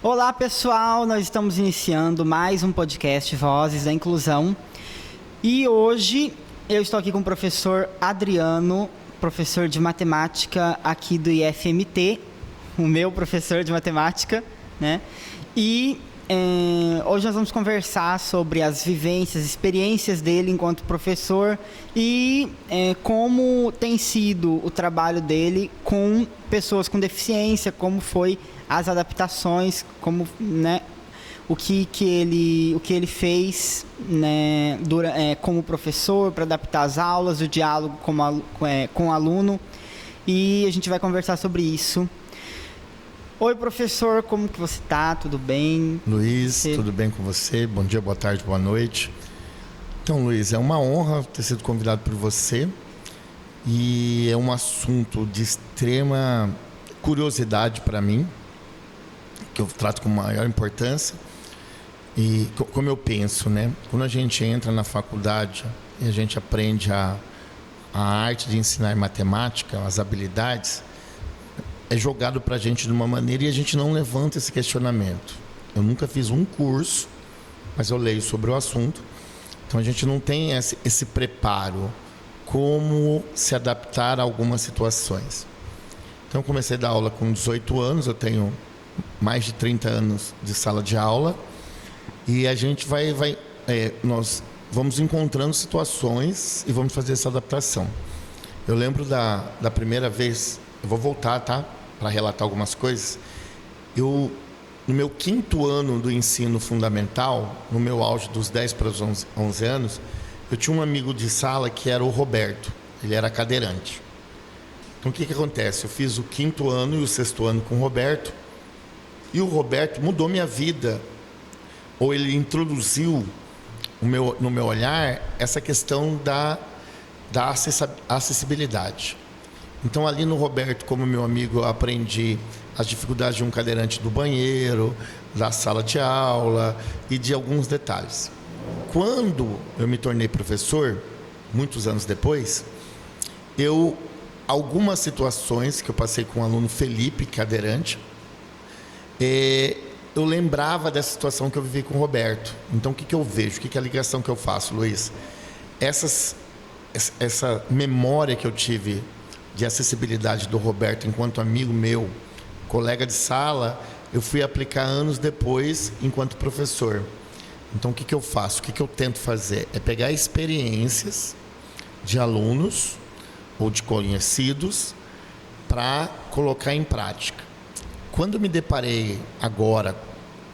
Olá pessoal, nós estamos iniciando mais um podcast Vozes da Inclusão e hoje eu estou aqui com o professor Adriano, professor de matemática aqui do IFMT, o meu professor de matemática, né? E hoje nós vamos conversar sobre as vivências, experiências dele enquanto professor e como tem sido o trabalho dele com pessoas com deficiência, como foi as adaptações, como, né, o que ele fez, né, como professor para adaptar as aulas, o diálogo com o aluno, e a gente vai conversar sobre isso. Oi, professor, como que você está? Tudo bem? Luiz, tudo bem com você? Bom dia, boa tarde, boa noite. Então, Luiz, é uma honra ter sido convidado por você e é um assunto de extrema curiosidade para mim, que eu trato com maior importância. E como eu penso, né? Quando a gente entra na faculdade e a gente aprende a arte de ensinar matemática, as habilidades, é jogado para a gente de uma maneira e a gente não levanta esse questionamento. Eu nunca fiz um curso, mas eu leio sobre o assunto. Então a gente não tem esse preparo, como se adaptar a algumas situações. Então eu comecei a dar aula com 18 anos, eu tenho mais de 30 anos de sala de aula, e a gente nós vamos encontrando situações e vamos fazer essa adaptação. Eu lembro da primeira vez, eu vou voltar, tá? Para relatar algumas coisas. No meu 5º ano do ensino fundamental, no meu auge dos 10 para os 11 anos, eu tinha um amigo de sala que era o Roberto, ele era cadeirante. Então o que acontece? Eu fiz o 5º ano e o 6º ano com o Roberto, e o Roberto mudou minha vida, ou ele introduziu no meu olhar essa questão da acessibilidade. Então ali no Roberto, como meu amigo, eu aprendi as dificuldades de um cadeirante do banheiro, da sala de aula e de alguns detalhes. Quando eu me tornei professor, muitos anos depois, algumas situações que eu passei com o aluno Felipe, cadeirante, eu lembrava dessa situação que eu vivi com o Roberto. Então, o que eu vejo? O que é a ligação que eu faço, Luiz? Essa memória que eu tive de acessibilidade do Roberto enquanto amigo meu, colega de sala, eu fui aplicar anos depois enquanto professor. Então, o que eu faço? O que eu tento fazer? É pegar experiências de alunos ou de conhecidos para colocar em prática. Quando me deparei agora,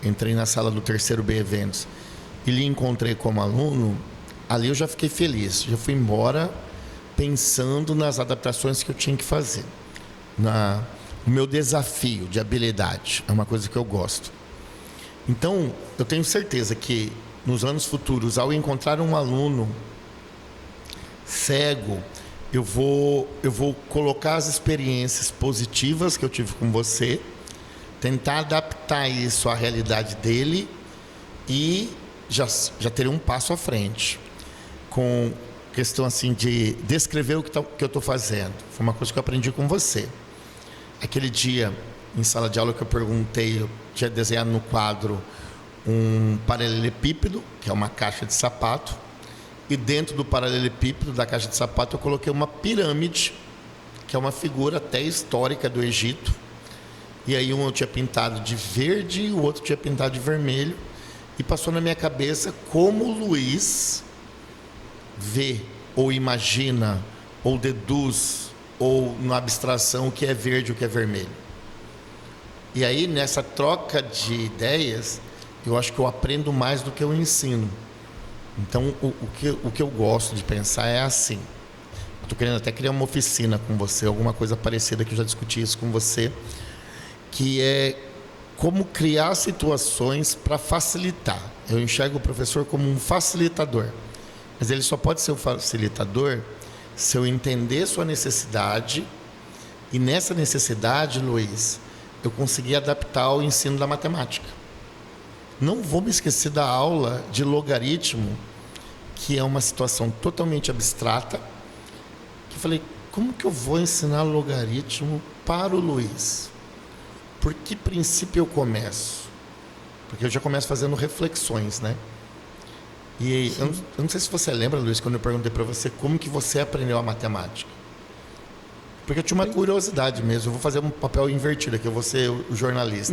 entrei na sala do 3º B Eventos e lhe encontrei como aluno, ali eu já fiquei feliz, já fui embora pensando nas adaptações que eu tinha que fazer. O meu desafio de habilidade é uma coisa que eu gosto. Então, eu tenho certeza que nos anos futuros, ao encontrar um aluno cego, eu vou colocar as experiências positivas que eu tive com você, tentar adaptar isso à realidade dele e já ter um passo à frente com questão assim de descrever o que eu estou fazendo. Foi uma coisa que eu aprendi com você. Aquele dia em sala de aula que eu perguntei, eu tinha desenhado no quadro um paralelepípedo, que é uma caixa de sapato, e dentro do paralelepípedo da caixa de sapato eu coloquei uma pirâmide, que é uma figura até histórica do Egito. E aí um eu tinha pintado de verde e o outro tinha pintado de vermelho. E passou na minha cabeça como o Luiz vê, ou imagina, ou deduz, ou na abstração o que é verde e o que é vermelho. E aí nessa troca de ideias, eu acho que eu aprendo mais do que eu ensino. Então o que eu gosto de pensar é assim. Estou querendo até criar uma oficina com você, alguma coisa parecida, que eu já discuti isso com você, que é como criar situações para facilitar. Eu enxergo o professor como um facilitador, mas ele só pode ser um facilitador se eu entender sua necessidade, e nessa necessidade, Luiz, eu conseguir adaptar ao ensino da matemática. Não vou me esquecer da aula de logaritmo, que é uma situação totalmente abstrata, que eu falei, como que eu vou ensinar logaritmo para o Luiz? Por que princípio eu começo? Porque eu já começo fazendo reflexões, né? E eu não sei se você lembra, Luiz, quando eu perguntei para você como que você aprendeu a matemática. Porque eu tinha uma curiosidade mesmo. Eu vou fazer um papel invertido aqui, eu vou ser o jornalista.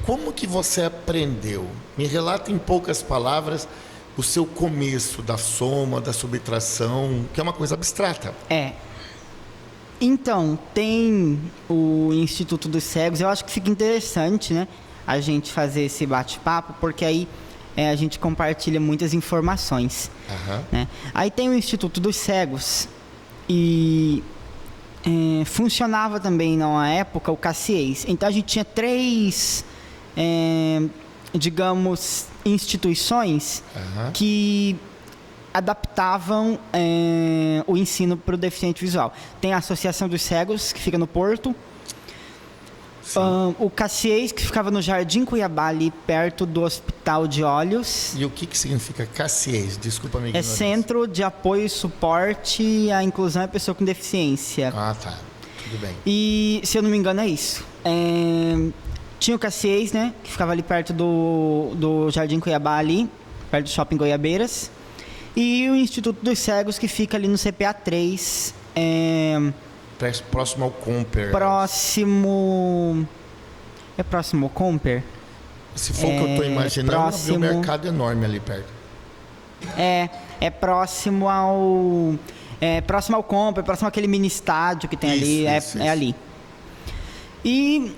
Como que você aprendeu? Me relata em poucas palavras o seu começo da soma, da subtração, que é uma coisa abstrata. Então, tem o Instituto dos Cegos. Eu acho que fica interessante, né, a gente fazer esse bate-papo, porque aí a gente compartilha muitas informações. Né? Aí tem o Instituto dos Cegos e funcionava também na época o Cassiês. Então a gente tinha 3, digamos, instituições que adaptavam o ensino para o deficiente visual. Tem a Associação dos Cegos, que fica no Porto. O Cassiês, que ficava no Jardim Cuiabá, ali perto do Hospital de Olhos. E o que significa Cassiês? Desculpa a minha ignorância. Centro de Apoio e Suporte à Inclusão e Pessoa com Deficiência. Ah, tá. Tudo bem. E, se eu não me engano, é isso. Tinha o Cassiês, né? Que ficava ali perto do Jardim Cuiabá, ali, perto do Shopping Goiabeiras. E o Instituto dos Cegos, que fica ali no CPA 3. Próximo ao Comper. Próximo ao Comper? Se for o que eu estou imaginando, é um mercado enorme ali perto. É próximo ao... próximo ao Comper, próximo àquele mini estádio que tem ali. É ali. E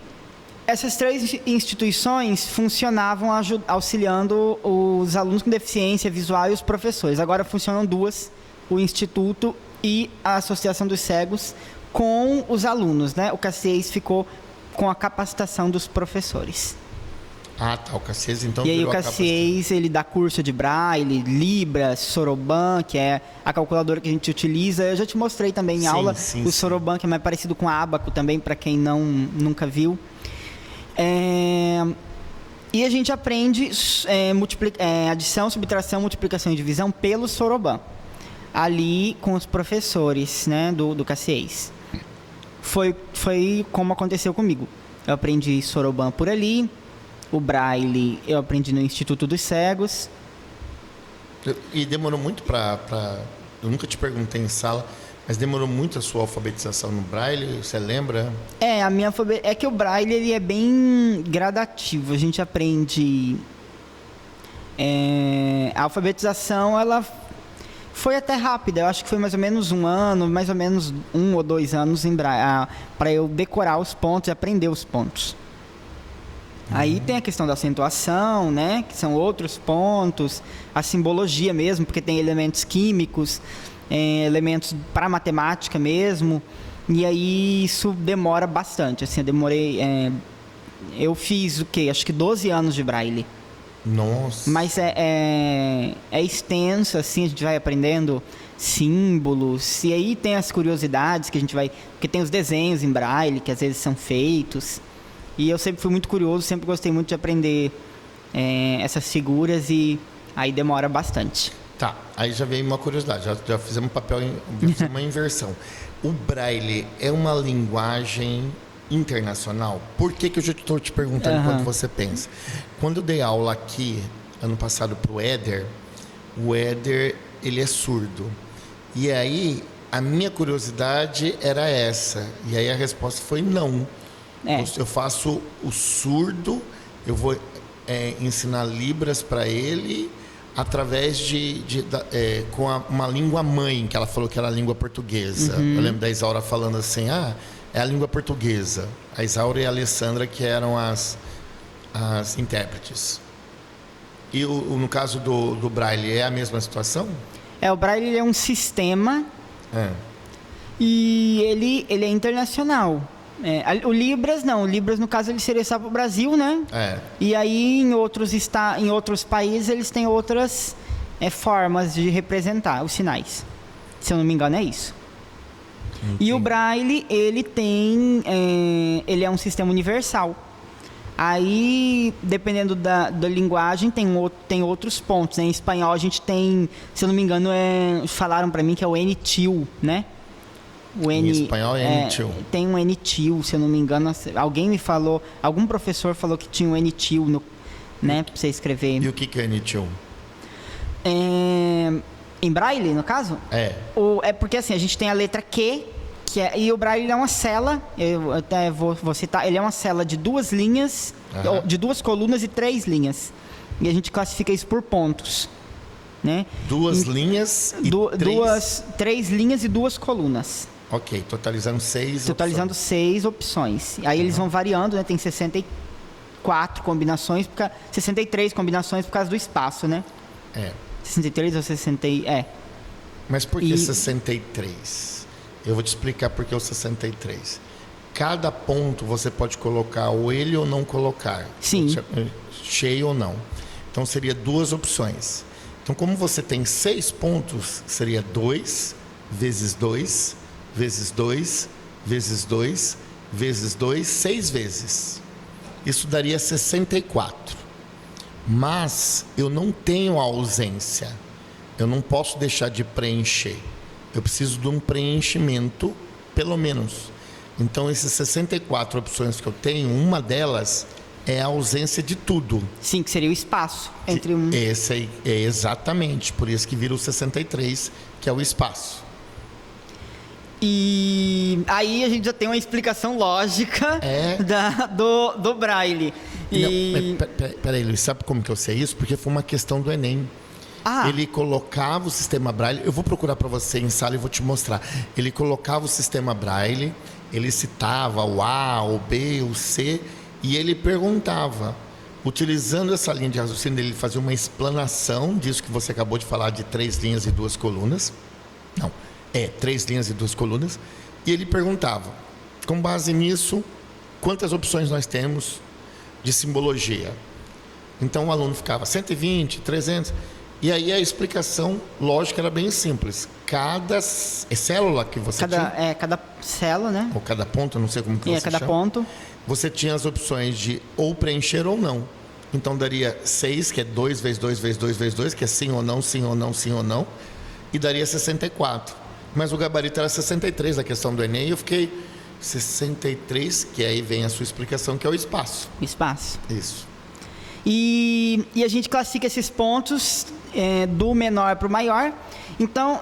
essas 3 instituições funcionavam auxiliando os alunos com deficiência visual e os professores. Agora funcionam 2, o Instituto e a Associação dos Cegos, com os alunos, né? O Cassiês ficou com a capacitação dos professores. Ah, tá. O Cassiês, então, e aí o Cassiês, ele dá curso de Braille, Libras, Soroban, que é a calculadora que a gente utiliza. Eu já te mostrei também em aula o Soroban, que é mais parecido com a Abaco também, para quem nunca viu. E a gente aprende adição, subtração, multiplicação e divisão pelo Soroban, ali com os professores, né, do Cassiês. Foi como aconteceu comigo. Eu aprendi Soroban por ali, o Braille eu aprendi no Instituto dos Cegos. E demorou muito eu nunca te perguntei em sala, mas demorou muito a sua alfabetização no Braille, você lembra? É que o Braille, ele é bem gradativo. A gente aprende... a alfabetização, ela foi até rápida. Eu acho que foi mais ou menos 1 ano, mais ou menos 1 ou 2 anos em Braille, para eu decorar os pontos e aprender os pontos. Aí tem a questão da acentuação, né, que são outros pontos, a simbologia mesmo, porque tem elementos químicos, elementos para matemática mesmo, e aí isso demora bastante. Assim, eu fiz o quê? Acho que 12 anos de Braille. Nossa! Mas é extenso, assim, a gente vai aprendendo símbolos, e aí tem as curiosidades que a gente vai... Porque tem os desenhos em Braille, que às vezes são feitos, e eu sempre fui muito curioso, sempre gostei muito de aprender essas figuras, e aí demora bastante. Tá, aí já veio uma curiosidade, já fizemos uma inversão. O Braille é uma linguagem internacional? Por que eu já estou te perguntando quando você pensa? Quando eu dei aula aqui, ano passado, para o Éder, ele é surdo. E aí, a minha curiosidade era essa. E aí a resposta foi não. Eu faço o surdo, eu vou ensinar Libras para ele através com uma língua mãe, que ela falou que era a língua portuguesa. Eu lembro da Isaura falando assim, é a língua portuguesa. A Isaura e a Alessandra, que eram as intérpretes. E no caso do Braille, é a mesma situação? O Braille, ele é um sistema e ele é internacional. O Libras não, o Libras no caso ele seria só para o Brasil, né? E aí em outros países eles têm outras formas de representar os sinais. Se eu não me engano é isso. Entendi. E o Braille ele é um sistema universal. Aí dependendo da linguagem tem outros pontos, né? Em espanhol a gente tem, se eu não me engano falaram para mim que é o N-til, né? Em espanhol é N-til. Tem um N-til, se eu não me engano. Alguém me falou, algum professor falou que tinha um N-til né? Para você escrever. E o que é N1? Em braille, no caso? É porque assim, a gente tem a letra Q, e o braille é uma cela, eu até vou citar, ele é uma cela de 2 linhas, de 2 colunas e 3 linhas. E a gente classifica isso por pontos, né? 2 linhas e 3 linhas e 2 colunas. Ok, totalizando 6 Totalizando 6 opções. Aí eles vão variando, né? Tem 64 combinações, 63 combinações por causa do espaço, né? 63 ou 60... Mas por que 63? Eu vou te explicar por que o 63. Cada ponto você pode colocar ou ele ou não colocar. Sim. Cheio ou não. Então seria 2 opções. Então como você tem 6 pontos, seria 2 vezes 2, vezes 2, vezes 2, vezes 2, 6 vezes. Isso daria 64. Mas eu não tenho a ausência. Eu não posso deixar de preencher. Eu preciso de um preenchimento, pelo menos. Então, essas 64 opções que eu tenho, uma delas é a ausência de tudo. Sim, que seria o espaço entre um... Esse aí, exatamente. Por isso que vira o 63, que é o espaço. E aí a gente já tem uma explicação lógica do braille. Peraí, Luiz, sabe como que eu sei isso? Porque foi uma questão do Enem. Ele colocava o sistema Braille, eu vou procurar para você em sala e vou te mostrar. Ele colocava o sistema Braille, ele citava o A, o B, o C, e ele perguntava, utilizando essa linha de raciocínio, ele fazia uma explanação disso que você acabou de falar, de 3 linhas e 2 colunas. Não, 3 linhas e 2 colunas. E ele perguntava, com base nisso, quantas opções nós temos de simbologia? Então o aluno ficava 120, 300... E aí a explicação lógica era bem simples. Cada célula que você tinha... Cada célula, né? Ou cada ponto, não sei como que você cada chama. ponto. Você tinha as opções de ou preencher ou não. Então daria 6, que é 2 vezes 2 vezes 2 vezes 2, que é sim ou não, sim ou não, sim ou não. E daria 64. Mas o gabarito era 63 da questão do Enem. E eu fiquei 63, que aí vem a sua explicação, que é o espaço. Espaço. Isso. E a gente classifica esses pontos do menor para o maior. Então,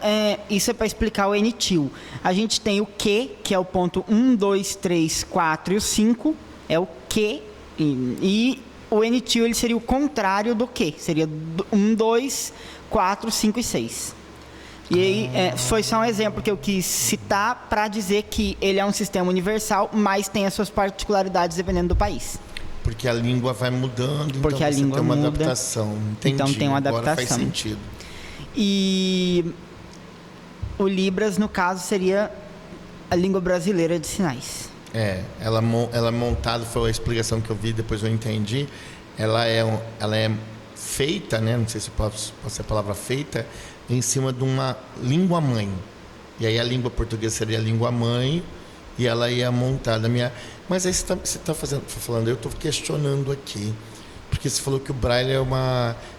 isso é para explicar o N-til. A gente tem o Q, que é o ponto 1, 2, 3, 4 e o 5. É o Q. E o N-til ele seria o contrário do Q. Seria 1, 2, 4, 5 e 6. E aí, foi só um exemplo que eu quis citar para dizer que ele é um sistema universal, mas tem as suas particularidades dependendo do país. Porque a língua vai mudando, porque então a língua tem uma muda, adaptação. Entendi. Então tem uma adaptação. Agora faz sentido. E o Libras, no caso, seria a língua brasileira de sinais. Ela é montada, foi a explicação que eu vi, depois eu entendi. Ela é feita, né? Não sei se pode ser a palavra feita, em cima de uma língua-mãe. E aí a língua portuguesa seria a língua-mãe, e ela ia montada. Mas aí você está falando, eu estou questionando aqui, porque você falou que o Braille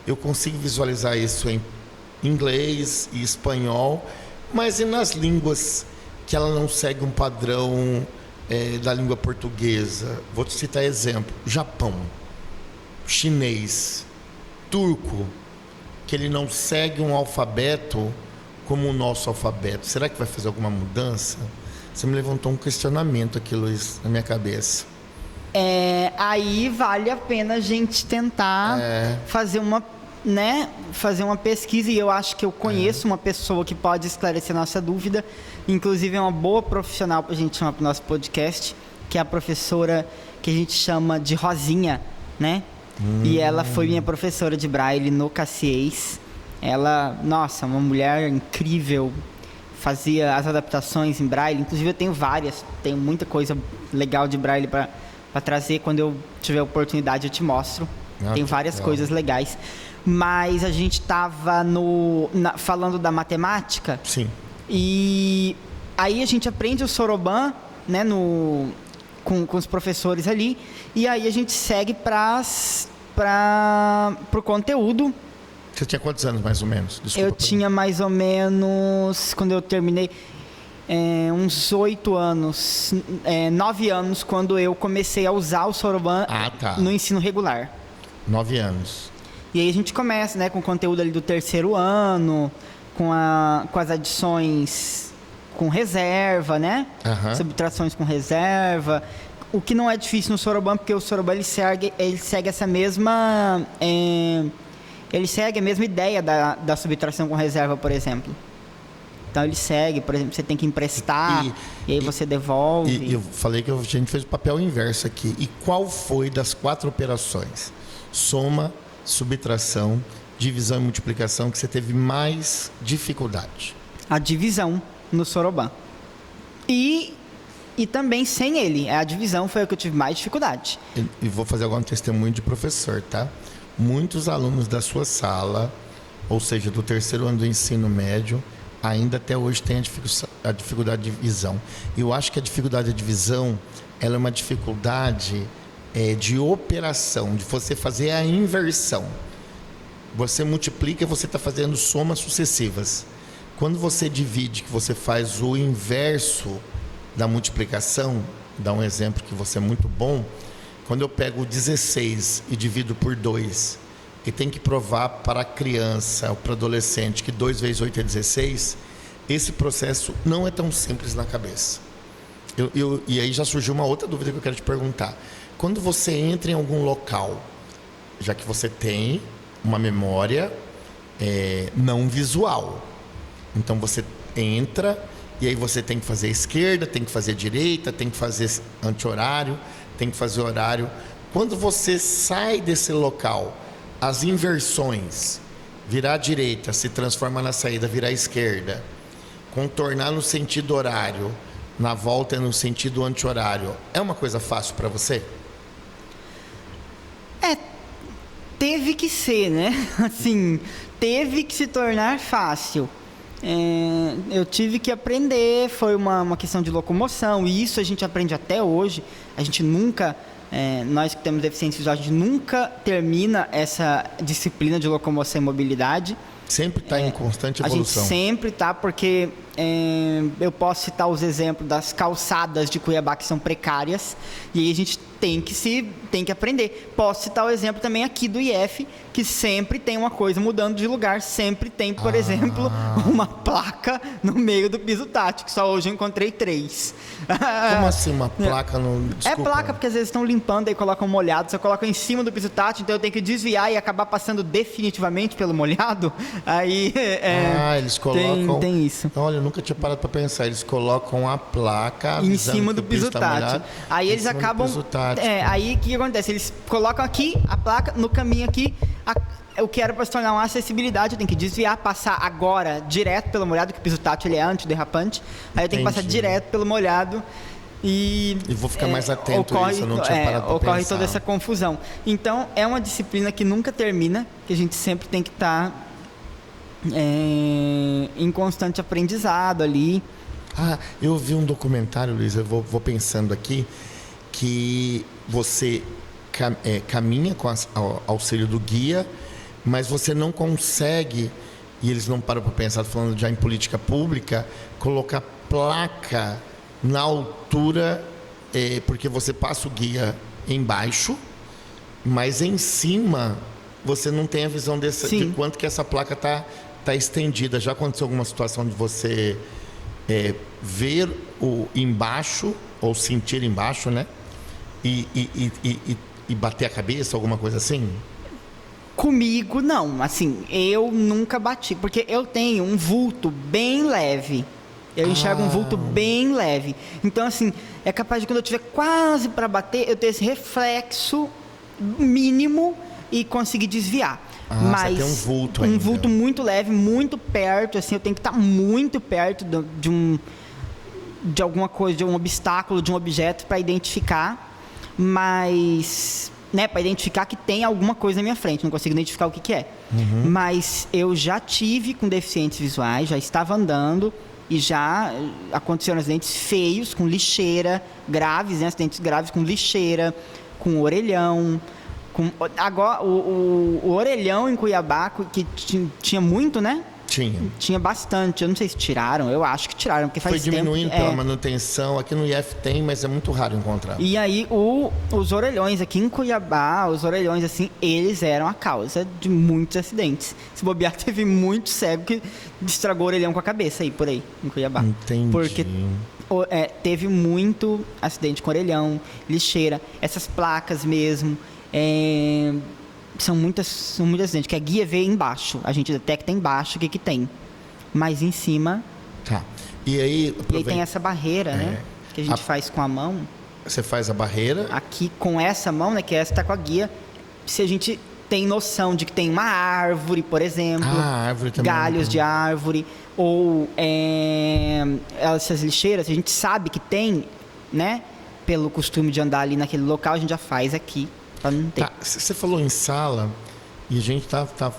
eu consigo visualizar isso em inglês e espanhol, mas e nas línguas que ela não segue um padrão da língua portuguesa? Vou te citar exemplo: Japão, chinês, turco, que ele não segue um alfabeto como o nosso alfabeto. Será que vai fazer alguma mudança? Você me levantou um questionamento aqui, Luiz, na minha cabeça. Aí vale a pena a gente tentar fazer uma pesquisa, e eu acho que eu conheço uma pessoa que pode esclarecer nossa dúvida. Inclusive é uma boa profissional para a gente chamar para o nosso podcast, que é a professora que a gente chama de Rosinha, né? E ela foi minha professora de Braille no Caciés. Ela, nossa, uma mulher incrível, fazia as adaptações em Braille. Inclusive eu tenho muita coisa legal de Braille para trazer. Quando eu tiver oportunidade eu te mostro. Tem várias coisas legais. Mas a gente estava falando da matemática. Sim. E aí a gente aprende o Soroban, né, com os professores ali. E aí a gente segue para o conteúdo. Você tinha quantos anos, mais ou menos? Desculpa, eu tinha mais ou menos, quando eu terminei, uns 8 anos, 9 anos, quando eu comecei a usar o Soroban no ensino regular. 9 anos. E aí a gente começa, né, com o conteúdo ali do terceiro ano, com as adições com reserva, né? Subtrações com reserva. O que não é difícil no Soroban, porque o Soroban ele segue essa mesma... ele segue a mesma ideia da subtração com reserva, por exemplo. Então ele segue, por exemplo, você tem que emprestar e aí você devolve. E eu falei que a gente fez o papel inverso aqui. E qual foi das 4 operações? Soma, subtração, divisão e multiplicação que você teve mais dificuldade? A divisão no Soroban. E também sem ele. A divisão foi a que eu tive mais dificuldade. E vou fazer agora um testemunho de professor, tá? Muitos alunos da sua ou seja, do terceiro ano do ensino médio, ainda até hoje têm a dificuldade de divisão. Eu acho que a dificuldade de divisão, ela é uma dificuldade de operação, de você fazer a inversão. Você multiplica, você está fazendo somas sucessivas. Quando você divide, que você faz o inverso da multiplicação, dá um exemplo que você é muito bom. Quando eu pego 16 e divido por 2 e tem que provar para a criança ou para o adolescente que 2 vezes 8 é 16, esse processo não é tão simples na cabeça. E aí já surgiu uma outra dúvida que eu quero te perguntar. Quando você entra em algum local, já que você tem uma memória não visual, então você entra e aí você tem que fazer esquerda, tem que fazer direita, tem que fazer anti-horário, tem que fazer horário. Quando você sai desse local, as inversões, virar à direita, se transforma na saída, virar à esquerda, contornar no sentido horário, na volta no sentido anti-horário, é uma coisa fácil para você? Teve que ser, né? Assim, teve que se tornar fácil. Eu tive que aprender, foi uma questão de locomoção, e isso a gente aprende até hoje. A gente nunca, nós que temos deficiência visual, a gente nunca termina essa disciplina de locomoção e mobilidade. Sempre está em constante evolução. A gente sempre está, porque eu posso citar os exemplos das calçadas de Cuiabá que são precárias, e aí a gente tem que aprender. Posso citar o exemplo também aqui do IF, que sempre tem uma coisa mudando de lugar, sempre tem, por exemplo, uma placa no meio do piso tátil, que só hoje eu encontrei 3. Como assim uma placa no... Desculpa. É placa porque às vezes estão limpando e colocam molhado, você coloca em cima do piso tátil, então eu tenho que desviar e acabar passando definitivamente pelo molhado. Aí eles colocam... Tem isso. Olha, eu nunca tinha parado para pensar. Eles colocam a placa em cima do piso tátil. Aí eles acabam... Aí o que acontece? Eles colocam aqui a placa, no caminho aqui, eu quero para se tornar uma acessibilidade, eu tenho que desviar, passar agora direto pelo molhado, que o piso tátil ele é antiderrapante. Aí eu tenho que passar direto pelo molhado. E vou ficar mais atento a isso, eu não tinha parado para ocorre pensar. Toda essa confusão. Então, é uma disciplina que nunca termina, que a gente sempre tem que estar em constante aprendizado ali. Eu vi um documentário, Luiz, eu vou pensando aqui, que você caminha com auxílio do guia, mas você não consegue, e eles não param para pensar, falando já em política pública, colocar placa na altura, porque você passa o guia embaixo, mas em cima você não tem a visão de quanto que essa placa tá estendida. Já aconteceu alguma situação de você ver o embaixo, ou sentir embaixo, né? E bater a cabeça, alguma coisa assim? Comigo, não. Assim, eu nunca bati, porque eu tenho um vulto bem leve. Eu enxergo um vulto bem leve. Então, assim, é capaz de quando eu estiver quase para bater, eu ter esse reflexo mínimo e conseguir desviar. Mas você tem um vulto ainda. Um vulto muito leve, muito perto, assim, eu tenho que estar muito perto de alguma coisa, de um obstáculo, de um objeto para identificar. Mas, para identificar que tem alguma coisa na minha frente, não consigo identificar o que é. Mas eu já tive com deficientes visuais, já estava andando e já aconteceram acidentes feios, com lixeira, graves, né? Acidentes graves com lixeira, com orelhão. Agora, o orelhão em Cuiabá, que tinha muito, né? Tinha bastante. Eu não sei se tiraram. Eu acho que tiraram, porque faz Foi tempo. diminuindo pela manutenção. Aqui no IF tem, mas é muito raro encontrar. E aí, os orelhões aqui em Cuiabá, os orelhões, assim, eles eram a causa de muitos acidentes. Se bobear, teve muito cego que estragou o orelhão com a cabeça aí, por aí, em Cuiabá. Entendi. Porque teve muito acidente com orelhão, lixeira, essas placas mesmo. São muitos acidentes, que a guia vê embaixo. A gente detecta embaixo o que tem. Mas em cima... Tá. E aí tem essa barreira, né? Que a gente faz com a mão. Você faz a barreira. Aqui com essa mão, né? Que essa tá com a guia. Se a gente tem noção de que tem uma árvore, por exemplo. Árvore também. Galhos de árvore. Ou essas lixeiras, a gente sabe que tem, né? Pelo costume de andar ali naquele local, a gente já faz aqui. Pra não ter. Tá. Você falou em sala. E a gente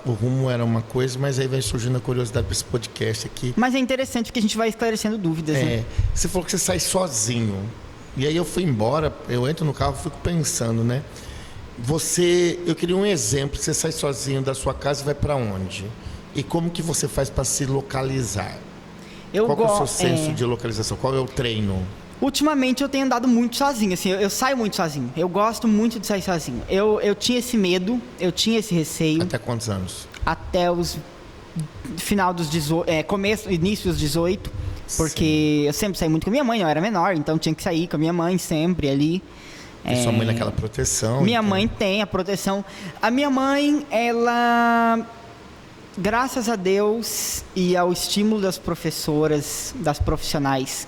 o rumo era uma coisa, mas aí vai surgindo a curiosidade para esse podcast aqui. Mas é interessante porque a gente vai esclarecendo dúvidas, né? Você falou que você sai sozinho. E aí eu fui embora, eu entro no carro e fico pensando, né? Eu queria um exemplo. Você sai sozinho da sua casa e vai para onde? E como que você faz para se localizar? Qual que é o seu senso de localização? Qual é o treino? Ultimamente eu tenho andado muito sozinho, assim, eu saio muito sozinho. Eu gosto muito de sair sozinho. Eu tinha esse medo, eu tinha esse receio. Até quantos anos? Até os final dos 18, início dos 18, porque Sim. eu sempre saí muito com a minha mãe, eu era menor, então tinha que sair com a minha mãe sempre ali. E sua mãe naquela proteção? Minha mãe tem a proteção. A minha mãe, ela, graças a Deus e ao estímulo das professoras, das profissionais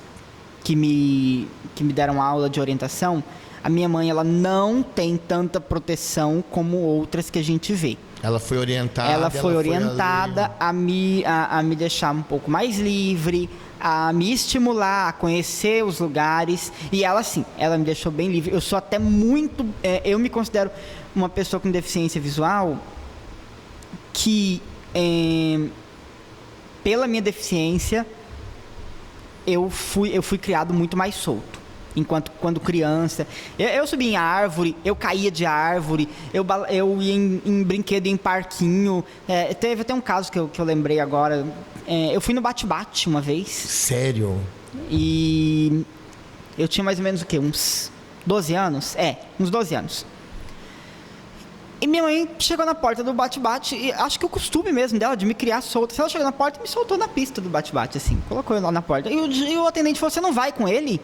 que me deram aula de orientação, a minha mãe, ela não tem tanta proteção como outras que a gente vê. Ela foi orientada. Ela foi orientada a me deixar um pouco mais livre, a me estimular a conhecer os lugares. E ela, sim, ela me deixou bem livre. Eu sou até muito... eu me considero uma pessoa com deficiência visual que, pela minha deficiência, eu fui criado muito mais solto. Enquanto quando criança, eu subia em árvore, eu caía de árvore, eu ia em brinquedo, em parquinho. Teve até um caso que eu lembrei agora. Eu fui no bate-bate uma vez. Sério? E eu tinha mais ou menos o quê? Uns 12 anos? Uns 12 anos. E minha mãe chegou na porta do bate-bate, e acho que o costume mesmo dela de me criar solta. Se ela chegou na porta, me soltou na pista do bate-bate, assim. Colocou eu lá na porta. E o atendente falou, você não vai com ele?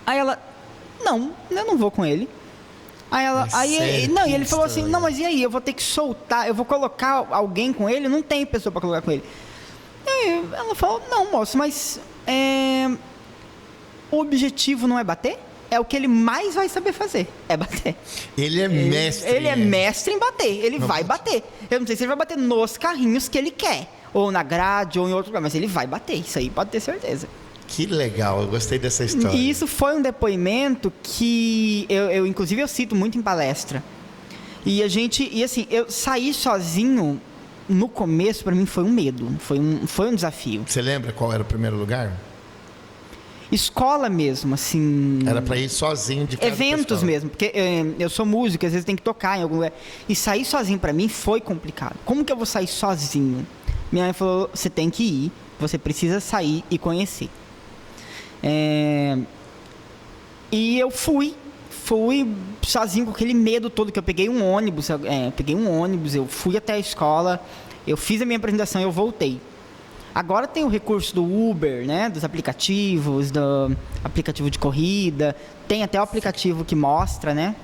Aí ela, não, eu não vou com ele. E ele falou assim, não, mas e aí? Eu vou ter que soltar, eu vou colocar alguém com ele? Não tem pessoa para colocar com ele. E aí ela falou, não, moço, mas o objetivo não é bater? É o que ele mais vai saber fazer, é bater. Ele é mestre. Ele é mestre em bater, ele vai bater. Eu não sei se ele vai bater nos carrinhos que ele quer, ou na grade, ou em outro lugar, mas ele vai bater, isso aí pode ter certeza. Que legal, eu gostei dessa história. E isso foi um depoimento que inclusive, eu cito muito em palestra. E assim, eu sair sozinho, no começo, para mim, foi um medo, foi um desafio. Você lembra qual era o primeiro lugar? Escola mesmo, assim... Era para ir sozinho de casa. Eventos mesmo, porque eu sou músico, às vezes tem que tocar em algum lugar. E sair sozinho para mim foi complicado. Como que eu vou sair sozinho? Minha mãe falou, você tem que ir, você precisa sair e conhecer. E eu fui sozinho com aquele medo todo, que eu peguei um ônibus, eu fui até a escola, eu fiz a minha apresentação e eu voltei. Agora tem o recurso do Uber, né, dos aplicativos, do aplicativo de corrida, tem até o aplicativo que mostra, né?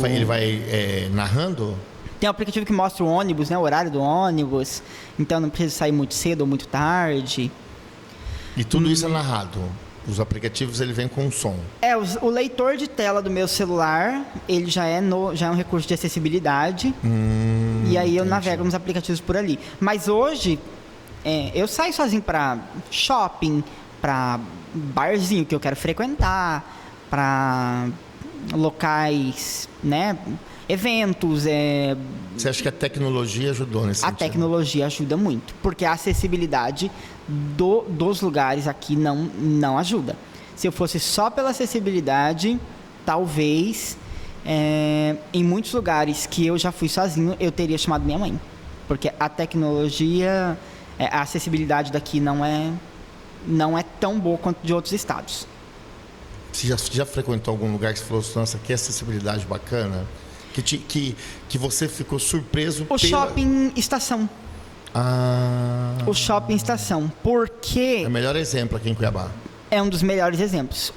Ele vai narrando? Tem um aplicativo que mostra o ônibus, né, o horário do ônibus, então não precisa sair muito cedo ou muito tarde. E tudo isso é narrado? Os aplicativos, ele vem com som? O leitor de tela do meu celular, ele já é um recurso de acessibilidade, e aí eu navego nos aplicativos por ali. Mas hoje... eu saio sozinho para shopping, para barzinho que eu quero frequentar, para locais, né, eventos. Você acha que a tecnologia ajudou nesse sentido? A tecnologia ajuda muito, porque a acessibilidade dos lugares aqui não ajuda. Se eu fosse só pela acessibilidade, talvez em muitos lugares que eu já fui sozinho, eu teria chamado minha mãe. Porque a tecnologia, a acessibilidade daqui não é tão boa quanto de outros estados. Você já frequentou algum lugar que você falou, nossa, que acessibilidade bacana? Que você ficou surpreso Shopping Estação. O Shopping Estação. Porque... É o melhor exemplo aqui em Cuiabá. É um dos melhores exemplos.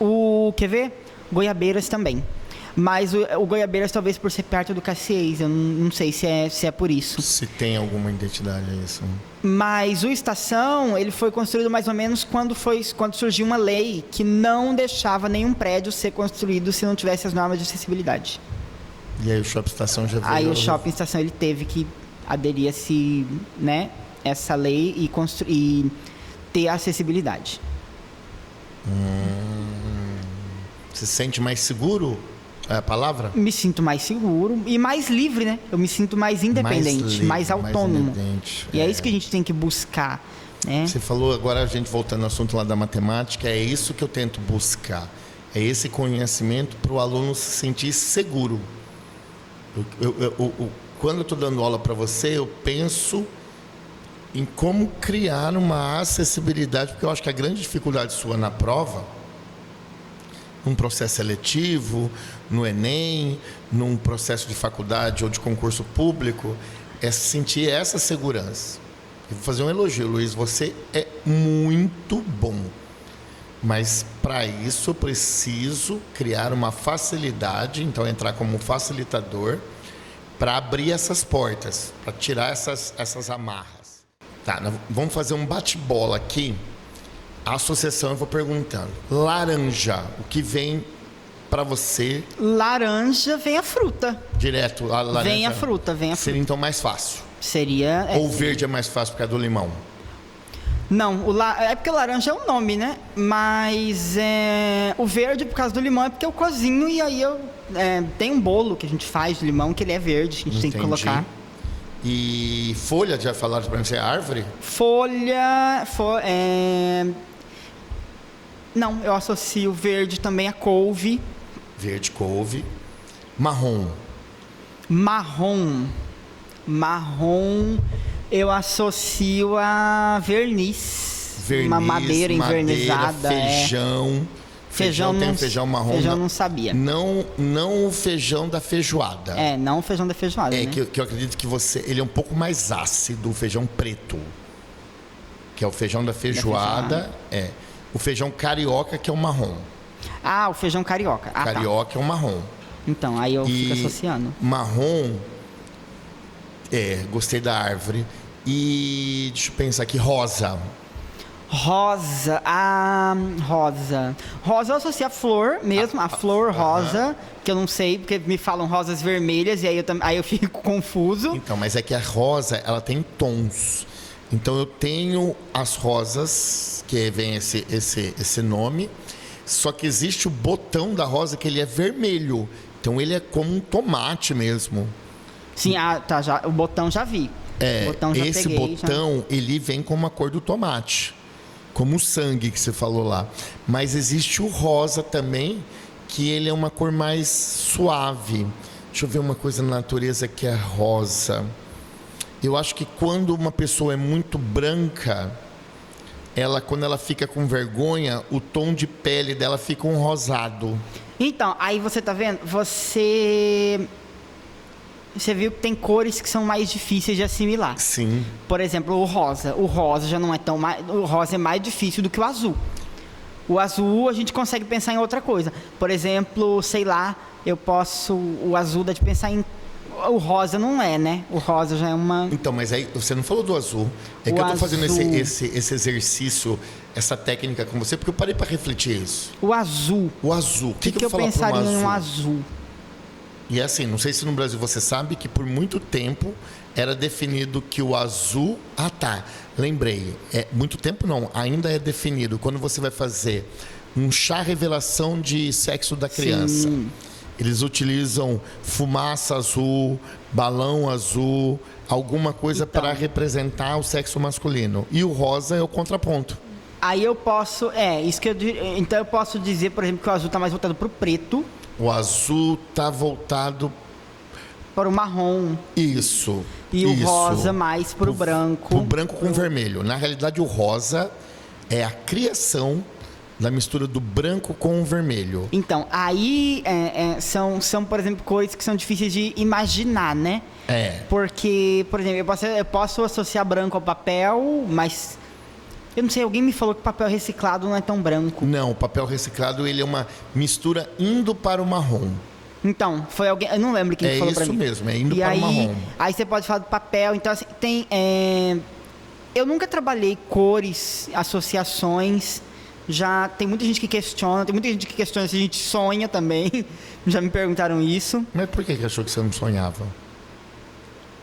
Quer ver? Goiabeiras também. Mas o Goiabeiras, talvez por ser perto do Caciés, eu não sei se é por isso. Se tem alguma identidade a isso. Mas o Estação, ele foi construído mais ou menos quando surgiu uma lei que não deixava nenhum prédio ser construído se não tivesse as normas de acessibilidade. E aí o Shopping Estação já veio... Aí o Shopping Estação, ele teve que aderir a essa lei e ter acessibilidade. Você se sente mais seguro? É a palavra? Me sinto mais seguro e mais livre, né? Eu me sinto mais independente, mais autônomo. E é isso que a gente tem que buscar, né? Você falou, agora a gente voltando ao assunto lá da matemática, é isso que eu tento buscar. É esse conhecimento para o aluno se sentir seguro. Quando eu estou dando aula para você, eu penso em como criar uma acessibilidade, porque eu acho que a grande dificuldade sua na prova, num processo seletivo, no Enem, num processo de faculdade ou de concurso público, é sentir essa segurança. Eu vou fazer um elogio, Luiz, você é muito bom. Mas para isso eu preciso criar uma facilidade, então entrar como facilitador, para abrir essas portas, para tirar essas amarras. Tá, vamos fazer um bate-bola aqui. A associação eu vou perguntando. Laranja, o que vem para você? Laranja, vem a fruta. Direto, a laranja. Vem a fruta. Seria então mais fácil. Seria. Ou verde é mais fácil por causa do limão? Não, é porque laranja é o nome, né? Mas o verde, por causa do limão, é porque eu cozinho e aí tem um bolo que a gente faz de limão que ele é verde, a gente tem que colocar. E folha, já falaram para você, é árvore? Folha, não, eu associo verde também a couve. Verde, couve. Marrom. Marrom, eu associo a verniz. Uma madeira envernizada. Feijão. Feijão tem feijão marrom. Feijão não sabia. Não o feijão da feijoada. Não o feijão da feijoada. É, né? que eu acredito que ele é um pouco mais ácido, o feijão preto. Que é o feijão da feijoada. O feijão carioca, que é o marrom. O feijão carioca. Carioca é o marrom. Então, aí eu fico associando. Marrom, gostei da árvore. E deixa eu pensar aqui, rosa. Rosa. Rosa eu associo a flor mesmo, a flor rosa, que eu não sei, porque me falam rosas vermelhas e aí eu fico confuso. Então, mas é que a rosa, ela tem tons. Então eu tenho as rosas, que vem esse nome, só que existe o botão da rosa que ele é vermelho. Então ele é como um tomate mesmo. Sim, o botão já vi. Esse botão, ele vem com uma cor do tomate. Como o sangue que você falou lá. Mas existe o rosa também, que ele é uma cor mais suave. Deixa eu ver uma coisa na natureza que é rosa. Eu acho que quando uma pessoa é muito branca, quando ela fica com vergonha, o tom de pele dela fica um rosado. Então, aí você tá vendo? Você viu que tem cores que são mais difíceis de assimilar. Sim. Por exemplo, o rosa. O rosa já não é tão o rosa é mais difícil do que o azul. O azul a gente consegue pensar em outra coisa. Por exemplo, sei lá, o azul dá de pensar em... O rosa não é, né? O rosa já é uma... Então, mas aí você não falou do azul. É que eu tô fazendo esse exercício, essa técnica com você, porque eu parei para refletir isso. O azul. O que eu pensaria em um azul? E assim, não sei se no Brasil você sabe que por muito tempo era definido que o azul... lembrei. Muito tempo não, ainda é definido. Quando você vai fazer um chá revelação de sexo da criança, sim, eles utilizam fumaça azul, balão azul, alguma coisa para representar o sexo masculino. E o rosa é o contraponto. Aí eu posso... então eu posso dizer, por exemplo, que o azul está mais voltado para o preto. O azul está voltado para o marrom. Isso. E o rosa mais para o branco. O branco com vermelho. Na realidade, o rosa é a criação da mistura do branco com o vermelho. Então, aí são, por exemplo, coisas que são difíceis de imaginar, né? Porque, por exemplo, eu posso associar branco ao papel, mas eu não sei, alguém me falou que papel reciclado não é tão branco. Não, o papel reciclado ele é uma mistura indo para o marrom. Então, foi alguém, eu não lembro quem falou pra mim. É isso mesmo, é indo para o marrom. Aí você pode falar do papel, então assim, eu nunca trabalhei cores, associações. Já tem muita gente que questiona, se a gente sonha também. Já me perguntaram isso. Mas por que achou que você não sonhava?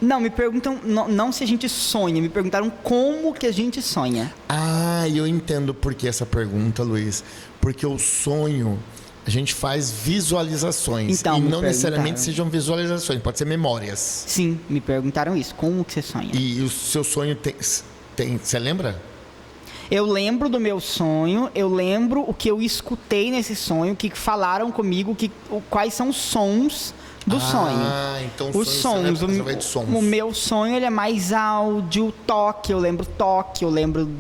Não, me perguntam não se a gente sonha, me perguntaram como que a gente sonha. Ah, eu entendo por que essa pergunta, Luiz. Porque o sonho, a gente faz visualizações. Então, e não necessariamente sejam visualizações, pode ser memórias. Sim, me perguntaram isso, como que você sonha. E o seu sonho tem você lembra? Eu lembro do meu sonho, eu lembro o que eu escutei nesse sonho, o que falaram comigo, quais são os sons do sonho. Ah, então os sons. O meu sonho ele é mais áudio, toque, eu lembro,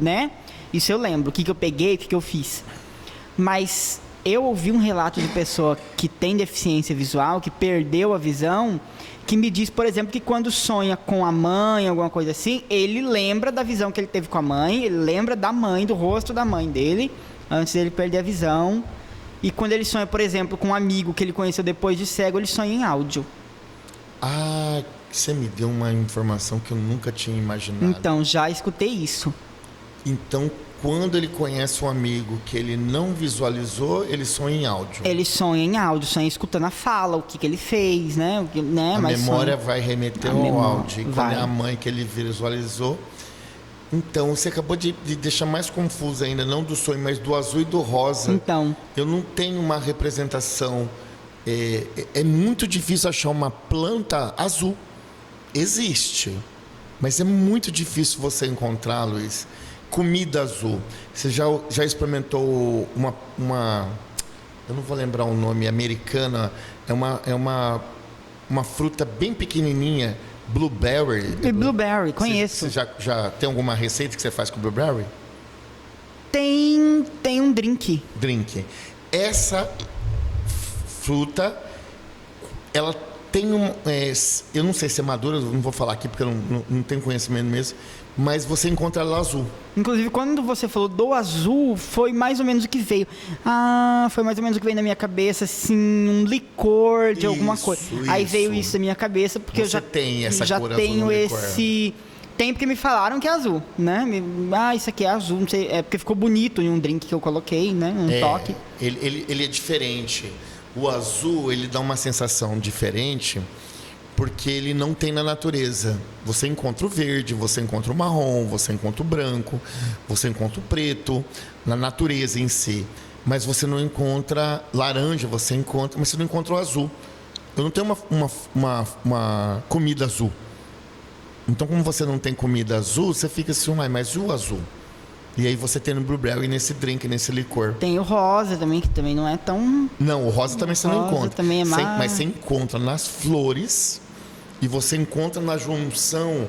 né? Isso eu lembro, o que eu peguei, o que eu fiz. Mas eu ouvi um relato de pessoa que tem deficiência visual, que perdeu a visão, que me diz, por exemplo, que quando sonha com a mãe, alguma coisa assim, ele lembra da visão que ele teve com a mãe, ele lembra da mãe, do rosto da mãe dele, antes dele perder a visão. E quando ele sonha, por exemplo, com um amigo que ele conheceu depois de cego, ele sonha em áudio. Ah, você me deu uma informação que eu nunca tinha imaginado. Então, já escutei isso. Então, quando ele conhece um amigo que ele não visualizou, ele sonha em áudio. Ele sonha em áudio, sonha escutando a fala, o que ele fez, né? A memória vai remeter ao áudio. E quando é a mãe que ele visualizou. Então, você acabou de deixar mais confuso ainda, não do sonho, mas do azul e do rosa. Então. Eu não tenho uma representação. É muito difícil achar uma planta azul. Existe, mas é muito difícil você encontrar, Luiz. Comida azul. Você já experimentou uma eu não vou lembrar o nome, americana, é uma fruta bem pequenininha, blueberry. Blueberry, conheço. Você já tem alguma receita que você faz com blueberry? Tem um drink. Essa fruta, ela tem eu não sei se é madura, não vou falar aqui porque eu não tenho conhecimento mesmo, mas você encontra ela azul. Inclusive, quando você falou do azul, foi mais ou menos o que veio. Foi mais ou menos o que veio na minha cabeça, assim, um licor de alguma coisa. Aí veio isso na minha cabeça, porque eu já tenho essa já cor tenho azul esse... Tem porque me falaram que é azul, né? Isso aqui é azul, não sei, é porque ficou bonito em um drink que eu coloquei, né? Um toque. Ele é diferente. O azul, ele dá uma sensação diferente porque ele não tem na natureza. Você encontra o verde, você encontra o marrom, você encontra o branco, você encontra o preto na natureza em si. Mas você não encontra laranja, mas você não encontra o azul. Eu não tenho uma comida azul. Então, como você não tem comida azul, você fica assim, mas e o azul? E aí você tem no blueberry, nesse drink, nesse licor. Tem o rosa também, que também não é tão... Não, o rosa também você não encontra. Também é mais... Mas você encontra nas flores e você encontra na junção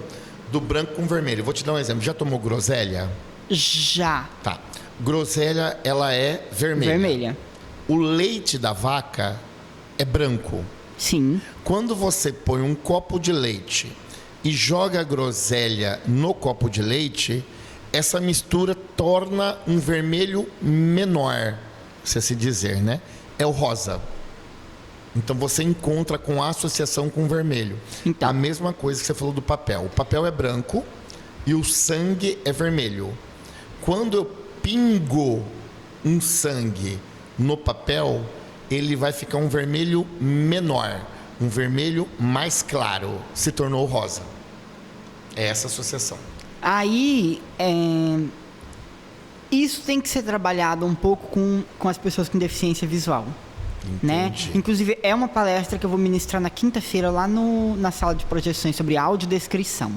do branco com vermelho. Eu vou te dar um exemplo. Já tomou groselha? Já. Tá. Groselha, ela é vermelha. O leite da vaca é branco. Sim. Quando você põe um copo de leite e joga a groselha no copo de leite, essa mistura torna um vermelho menor, se assim dizer, né? É o rosa. Então você encontra com a associação com o vermelho. Então. A mesma coisa que você falou do papel. O papel é branco e o sangue é vermelho. Quando eu pingo um sangue no papel, ele vai ficar um vermelho menor, um vermelho mais claro, se tornou rosa. É essa associação. Aí, isso tem que ser trabalhado um pouco com as pessoas com deficiência visual. Né? Inclusive, é uma palestra que eu vou ministrar na quinta-feira lá na sala de projeções sobre audiodescrição.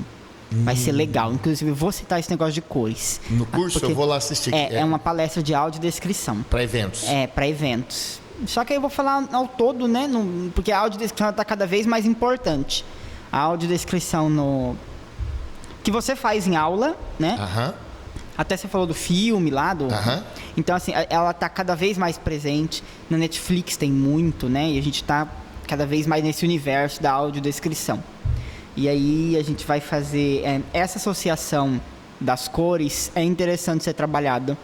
Vai ser legal. Inclusive, eu vou citar esse negócio de cores. No curso, eu vou lá assistir. É uma palestra de audiodescrição. Para eventos. Para eventos. Só que aí eu vou falar ao todo, né? Porque a audiodescrição está cada vez mais importante. A audiodescrição que você faz em aula, né? Até você falou do filme lá. Então, assim, ela está cada vez mais presente. Na Netflix tem muito, né? E a gente está cada vez mais nesse universo da audiodescrição. E aí a gente vai fazer... essa associação das cores é interessante ser trabalhada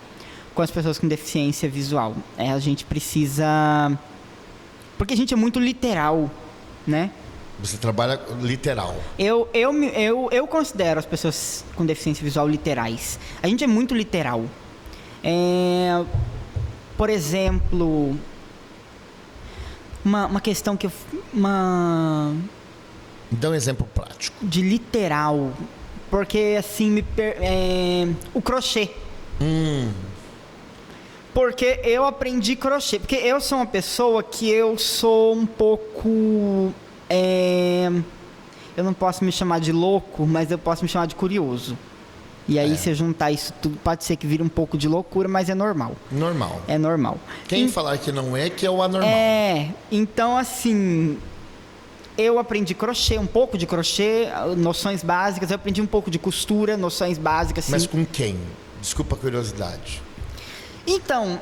com as pessoas com deficiência visual. A gente precisa... Porque a gente é muito literal, né? Você trabalha literal. Eu considero as pessoas com deficiência visual literais. A gente é muito literal. Por exemplo, uma questão que eu... Dá um exemplo prático. De literal. Porque, assim, o crochê. Porque eu aprendi crochê. Porque eu sou uma pessoa que eu sou um pouco... eu não posso me chamar de louco, mas eu posso me chamar de curioso. E aí, se eu juntar isso tudo, pode ser que vire um pouco de loucura, mas é normal. Normal. É normal. Quem falar que não é, que é o anormal. Então, assim... Eu aprendi crochê, um pouco de crochê, noções básicas. Eu aprendi um pouco de costura, noções básicas. Assim. Mas com quem? Desculpa a curiosidade. Então,